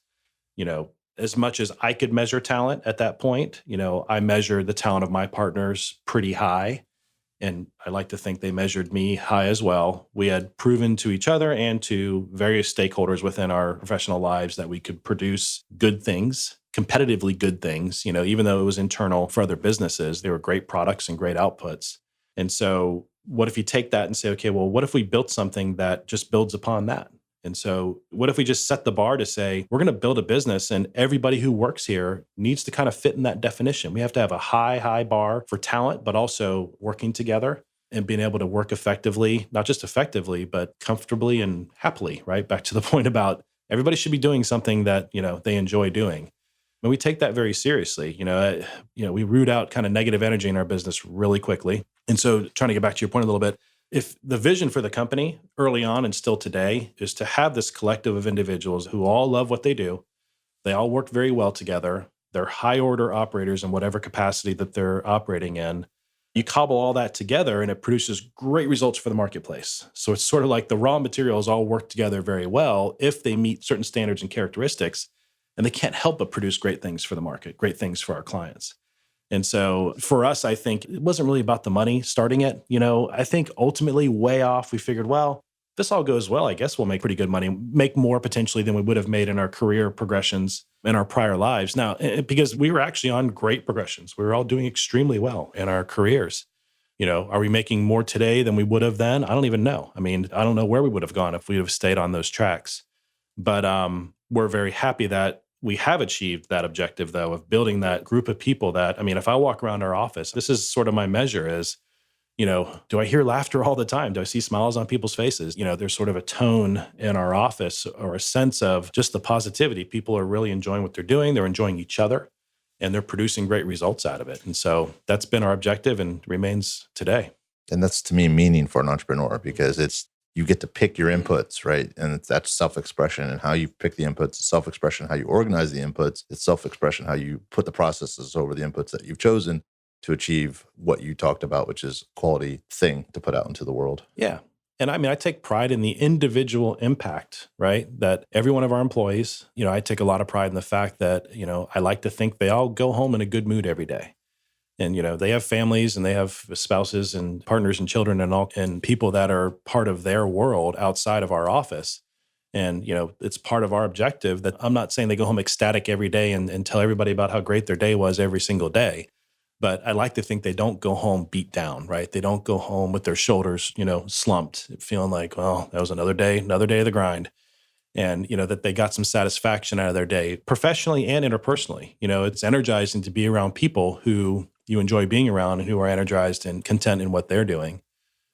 as much as I could measure talent at that point, I measured the talent of my partners pretty high. And I like to think they measured me high as well. We had proven to each other and to various stakeholders within our professional lives that we could produce good things, competitively good things, even though it was internal for other businesses. They were great products and great outputs. And so what if you take that and say, okay, well, what if we built something that just builds upon that? And so what if we just set the bar to say, we're going to build a business and everybody who works here needs to kind of fit in that definition. We have to have a high bar for talent, but also working together and being able to work effectively, not just effectively, but comfortably and happily, right? Back to the point about everybody should be doing something that, they enjoy doing. And we take that very seriously. We root out kind of negative energy in our business really quickly. And so trying to get back to your point a little bit, if the vision for the company early on and still today is to have this collective of individuals who all love what they do, they all work very well together, They're high order operators in whatever capacity that they're operating in. You cobble all that together and it produces great results for the marketplace. So it's sort of like the raw materials all work together very well if they meet certain standards and characteristics, and they can't help but produce great things for the market, great things for our clients. And so for us, I think it wasn't really about the money starting it. I think ultimately way off, we figured, well, this all goes well, I guess we'll make pretty good money, make more potentially than we would have made in our career progressions in our prior lives. Now, because we were actually on great progressions, we were all doing extremely well in our careers. Are we making more today than we would have then? I don't even know. I mean, I don't know where we would have gone if we would have stayed on those tracks. But we're very happy that we have achieved that objective, though, of building that group of people that, I mean, if I walk around our office, this is sort of my measure is, do I hear laughter all the time? Do I see smiles on people's faces? There's sort of a tone in our office or a sense of just the positivity. People are really enjoying what they're doing. They're enjoying each other and they're producing great results out of it. And so that's been our objective and remains today. And that's to me meaning for an entrepreneur because you get to pick your inputs, right? And that's self-expression and how you pick the inputs, self-expression, how you organize the inputs, it's self-expression, how you put the processes over the inputs that you've chosen to achieve what you talked about, which is quality thing to put out into the world. Yeah. And I mean, I take pride in the individual impact, right? That every one of our employees, I take a lot of pride in the fact that, I like to think they all go home in a good mood every day. And, they have families and they have spouses and partners and children and people that are part of their world outside of our office. And, it's part of our objective that I'm not saying they go home ecstatic every day and tell everybody about how great their day was every single day. But I like to think they don't go home beat down, right? They don't go home with their shoulders, slumped, feeling like, well, that was another day of the grind. And, that they got some satisfaction out of their day, professionally and interpersonally. It's energizing to be around people who you enjoy being around and who are energized and content in what they're doing.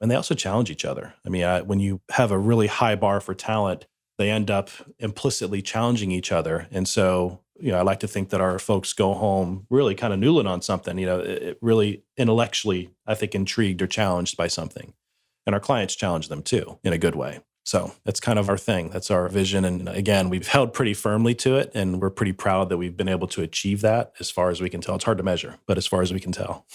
And they also challenge each other. I mean, when you have a really high bar for talent, they end up implicitly challenging each other. And so, I like to think that our folks go home really kind of noodling on something, it really intellectually, I think, intrigued or challenged by something. And our clients challenge them too, in a good way. So that's kind of our thing. That's our vision. And again, we've held pretty firmly to it. And we're pretty proud that we've been able to achieve that as far as we can tell. It's hard to measure, but as far as we can tell.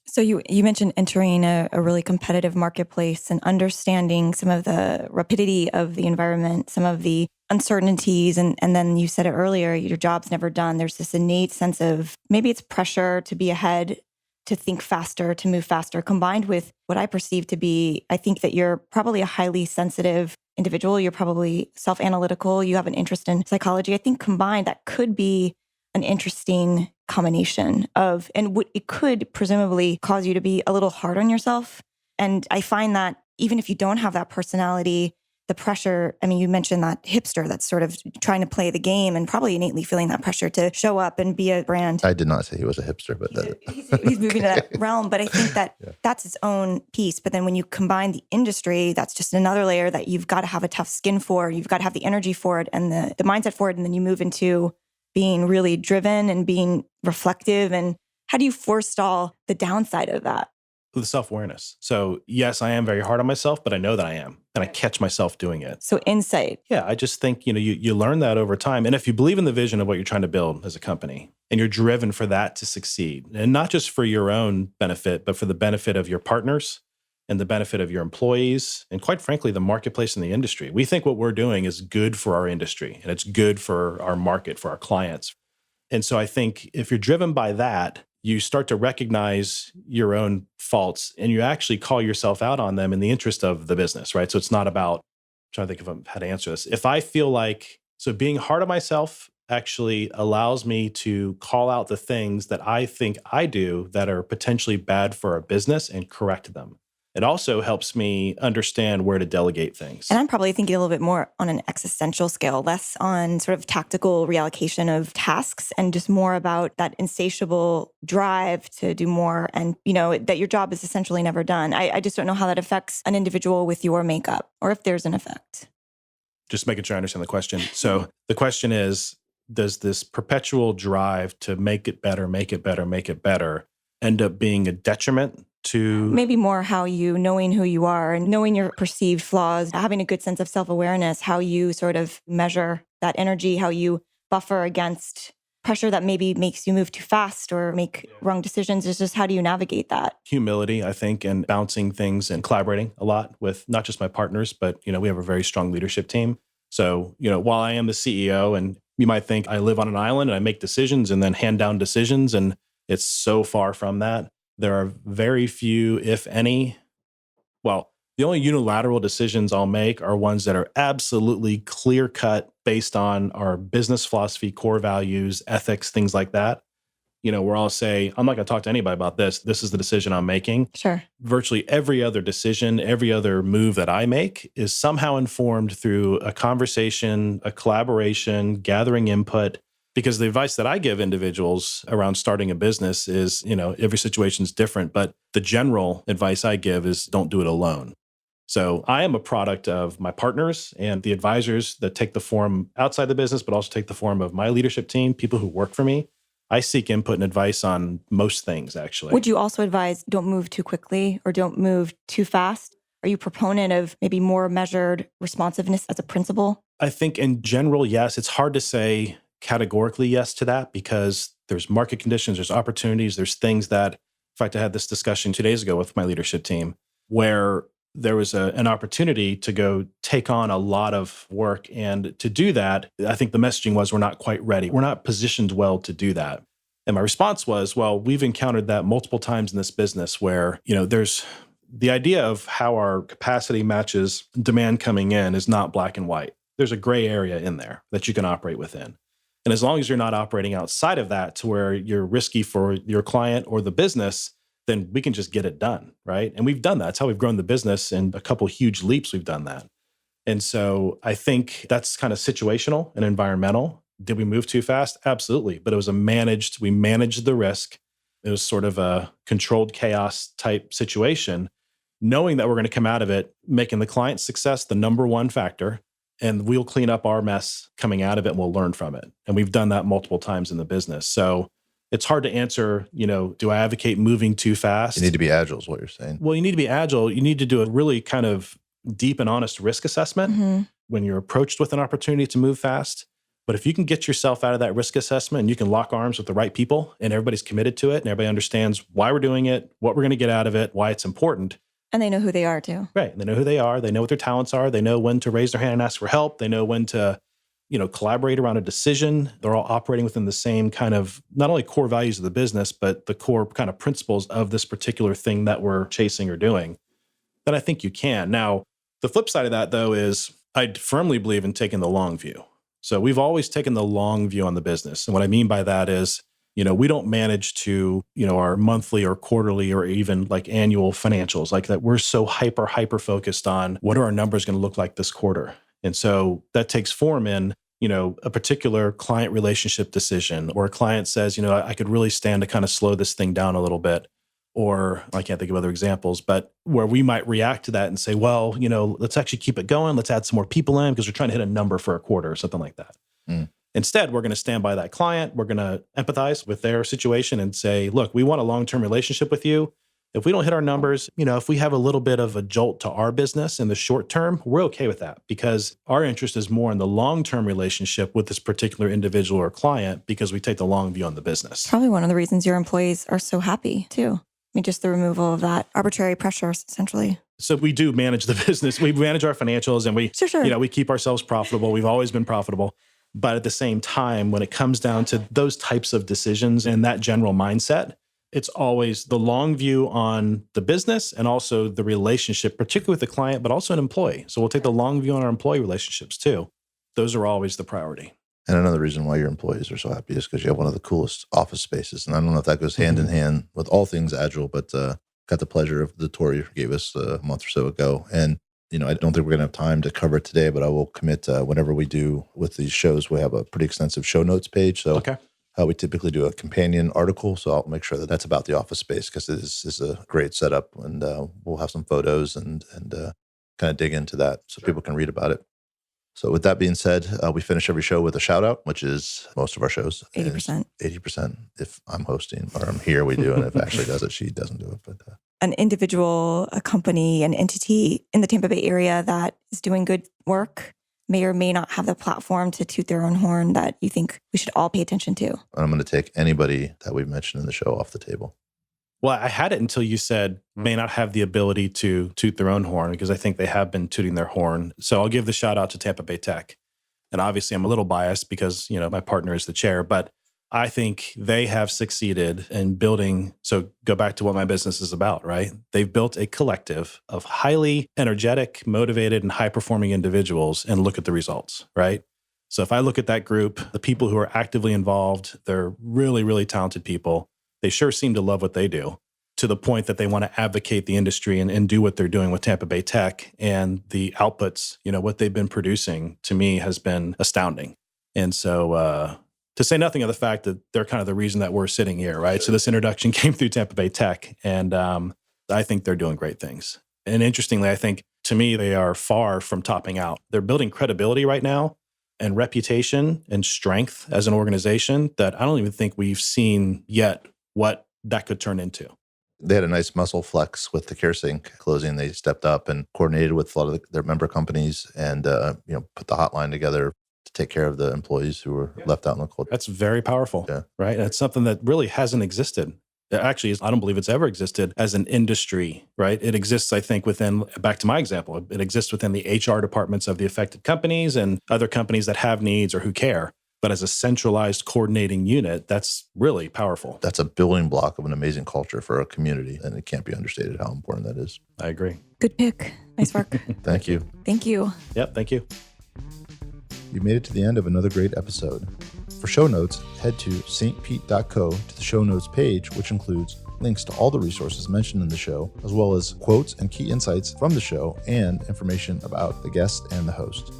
So you mentioned entering a really competitive marketplace and understanding some of the rapidity of the environment, some of the uncertainties. And then you said it earlier, your job's never done. There's this innate sense of maybe it's pressure to be ahead, to think faster, to move faster, combined with what I perceive to be, I think that you're probably a highly sensitive individual. You're probably self-analytical. You have an interest in psychology. I think combined, that could be an interesting combination of, and it could presumably cause you to be a little hard on yourself. And I find that even if you don't have that personality, the pressure, I mean, you mentioned that hipster that's sort of trying to play the game and probably innately feeling that pressure to show up and be a brand. I did not say he was a hipster, but he's moving to that realm. But I think that that's its own piece. But then when you combine the industry, that's just another layer that you've got to have a tough skin for. You've got to have the energy for it and the mindset for it. And then you move into being really driven and being reflective. And how do you forestall the downside of that? The self-awareness. So yes, I am very hard on myself, but I know that I am. And I catch myself doing it. So insight. Yeah, I just think, you learn that over time. And if you believe in the vision of what you're trying to build as a company, and you're driven for that to succeed, and not just for your own benefit, but for the benefit of your partners and the benefit of your employees, and quite frankly, the marketplace and the industry. We think what we're doing is good for our industry, and it's good for our market, for our clients. And so I think if you're driven by that, you start to recognize your own faults and you actually call yourself out on them in the interest of the business, right? So it's not about, I'm trying to think of how to answer this. If I feel like, so being hard on myself actually allows me to call out the things that I think I do that are potentially bad for our business and correct them. It also helps me understand where to delegate things. And I'm probably thinking a little bit more on an existential scale, less on sort of tactical reallocation of tasks and just more about that insatiable drive to do more and, that your job is essentially never done. I just don't know how that affects an individual with your makeup or if there's an effect. Just making sure I understand the question. So the question is, does this perpetual drive to make it better, end up being a detriment to maybe more how you knowing who you are and knowing your perceived flaws, having a good sense of self-awareness, how you sort of measure that energy, how you buffer against pressure that maybe makes you move too fast or make wrong decisions? It's just how do you navigate that? Humility, I think, and bouncing things and collaborating a lot with not just my partners, but, we have a very strong leadership team. So, while I am the CEO and you might think I live on an island and I make decisions and then hand down decisions, and it's so far from that. There are very few, if any, the only unilateral decisions I'll make are ones that are absolutely clear cut based on our business philosophy, core values, ethics, things like that. Where I'll say, I'm not going to talk to anybody about this. This is the decision I'm making. Sure. Virtually every other decision, every other move that I make is somehow informed through a conversation, a collaboration, gathering input. Because the advice that I give individuals around starting a business is, every situation is different. But the general advice I give is don't do it alone. So I am a product of my partners and the advisors that take the form outside the business, but also take the form of my leadership team, people who work for me. I seek input and advice on most things, actually. Would you also advise don't move too quickly or don't move too fast? Are you a proponent of maybe more measured responsiveness as a principle? I think in general, yes. It's hard to say categorically yes to that because there's market conditions, there's opportunities, there's things that, in fact, I had this discussion 2 days ago with my leadership team where there was an opportunity to go take on a lot of work. And to do that, I think the messaging was we're not quite ready. We're not positioned well to do that. And my response was, well, we've encountered that multiple times in this business where, there's the idea of how our capacity matches demand coming in is not black and white. There's a gray area in there that you can operate within. And as long as you're not operating outside of that to where you're risky for your client or the business, then we can just get it done, right? And we've done that. That's how we've grown the business. In a couple huge leaps, we've done that. And so I think that's kind of situational and environmental. Did we move too fast? Absolutely. But it was we managed the risk. It was sort of a controlled chaos type situation, knowing that we're going to come out of it, making the client's success the number one factor, and we'll clean up our mess coming out of it and we'll learn from it. And we've done that multiple times in the business. So it's hard to answer, do I advocate moving too fast? You need to be agile is what you're saying. Well, you need to be agile. You need to do a really kind of deep and honest risk assessment when you're approached with an opportunity to move fast. But if you can get yourself out of that risk assessment and you can lock arms with the right people and everybody's committed to it and everybody understands why we're doing it, what we're going to get out of it, why it's important. And they know who they are too. Right. They know who they are. They know what their talents are. They know when to raise their hand and ask for help. They know when to collaborate around a decision. They're all operating within the same kind of, not only core values of the business, but the core kind of principles of this particular thing that we're chasing or doing. Then I think you can. Now, the flip side of that, though, is I firmly believe in taking the long view. So we've always taken the long view on the business. And what I mean by that is, we don't manage to, our monthly or quarterly or even like annual financials like that. We're so hyper focused on what are our numbers going to look like this quarter. And so that takes form in, a particular client relationship decision, or a client says, I could really stand to kind of slow this thing down a little bit. Or I can't think of other examples, but where we might react to that and say, well, let's actually keep it going. Let's add some more people in because we're trying to hit a number for a quarter or something like that. Instead, we're going to stand by that client. We're going to empathize with their situation and say, look, we want a long-term relationship with you. If we don't hit our numbers, if we have a little bit of a jolt to our business in the short term, we're okay with that because our interest is more in the long-term relationship with this particular individual or client because we take the long view on the business. Probably one of the reasons your employees are so happy too. I mean, just the removal of that arbitrary pressure, essentially. So we do manage the business. We manage our financials and we, Sure. We keep ourselves profitable. We've always been profitable. But at the same time, when it comes down to those types of decisions and that general mindset, it's always the long view on the business and also the relationship, particularly with the client, but also an employee. So we'll take the long view on our employee relationships too. Those are always the priority. And another reason why your employees are so happy is because you have one of the coolest office spaces. And I don't know if that goes hand in hand with all things agile, but got the pleasure of the tour you gave us a month or so ago. And, I don't think we're going to have time to cover it today, but I will commit whenever we do with these shows, we have a pretty extensive show notes page. So we typically do a companion article. So I'll make sure that that's about the office space because it is a great setup. And we'll have some photos and kind of dig into that so people can read about it. So with that being said, we finish every show with a shout out, which is most of our shows. 80%. 80%. If I'm hosting or I'm here, we do. And if Ashley does it, she doesn't do it. But an individual, a company, an entity in the Tampa Bay area that is doing good work, may or may not have the platform to toot their own horn that you think we should all pay attention to? I'm going to take anybody that we've mentioned in the show off the table. Well, I had it until you said may not have the ability to toot their own horn, because I think they have been tooting their horn. So I'll give the shout out to Tampa Bay Tech. And obviously I'm a little biased because, my partner is the chair, but I think they have succeeded in building. So go back to what my business is about, right? They've built a collective of highly energetic, motivated, and high-performing individuals, and look at the results, right? So if I look at that group, the people who are actively involved, they're really, really talented people. They sure seem to love what they do, to the point that they want to advocate the industry and do what they're doing with Tampa Bay Tech. And the outputs, what they've been producing, to me, has been astounding. And so to say nothing of the fact that they're kind of the reason that we're sitting here, right? So this introduction came through Tampa Bay Tech, and I think they're doing great things. And interestingly, I think, to me, they are far from topping out. They're building credibility right now and reputation and strength as an organization that I don't even think we've seen yet what that could turn into. They had a nice muscle flex with the CareSync closing. They stepped up and coordinated with a lot of their member companies and put the hotline together to take care of the employees who were left out in the cold. That's very powerful, Yeah. right? That's something that really hasn't existed. It actually, I don't believe it's ever existed as an industry, right? It exists, I think, back to my example, it exists within the HR departments of the affected companies and other companies that have needs or who care. But as a centralized coordinating unit, that's really powerful. That's a building block of an amazing culture for a community, and it can't be understated how important that is. I agree. Good pick. Nice work. Thank you. Thank you. Yep, thank you. You made it to the end of another great episode. For show notes, head to stpete.co to the show notes page, which includes links to all the resources mentioned in the show, as well as quotes and key insights from the show and information about the guest and the host.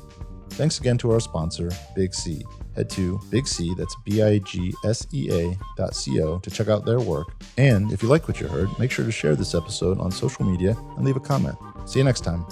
Thanks again to our sponsor, Big C. Head to Big C, that's BIGSEA.co, to check out their work. And if you like what you heard, make sure to share this episode on social media and leave a comment. See you next time.